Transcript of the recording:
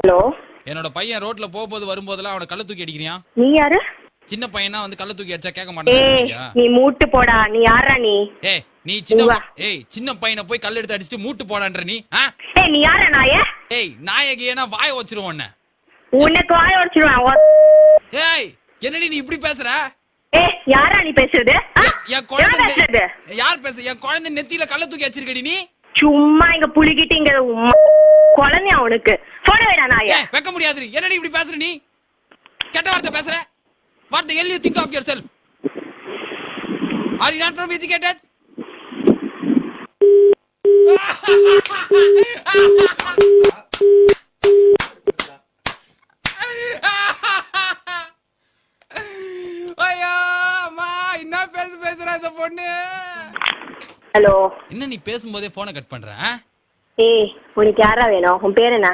Hello. என்னோட பையன் ரோட்ல போகும்போது வரும்போதெல்லாம் அவனை கள்ள தூக்கி அடிக்கிறியா? நீ யாரு? சின்ன பையனா வந்து கள்ள தூக்கி அடிச்சா கேட்க ஏய் மாட்டேன். நீ மூட்டு போடா. நீ யாரா நீ? ஏய் நீ சின்ன பையனை போய் கல் எடுத்து அடிச்சிட்டு மூட்டு போடான்ற நீ. ஏய் நீ யாரா நாய? ஏய் நாயகியனா வாய வச்சிருவோம் உன்னை. உனக்கு வாய உடைச்சிடுவேன். ஏய் என்னடி நீ இப்படி பேசுற? ஏய் யாரா நீ பேசுறது? என் குழந்தை யார் பேச? என் குழந்தை நெத்தியில கள்ள தூக்கி வச்சிருக்கடி நீ. சும்மா இங்க புளிக்கிட்டு இங்க குழந்தையா உனக்கு போன வேடா நாய. வைக்க முடியாது. என்னடி இப்படி பேசுற நீ? கெட்ட வார்த்தை பேசுற. What the hell you think of yourself? Are you not from educated? ஐயோ அம்மா என்ன பேசுற இந்த பொண்ணு. ஹலோ. என்ன நீ பேசும்போதே போனை கட் பண்ற? ஏய் உனக்கு யாரா வேணும்? உன் பேர் என்ன?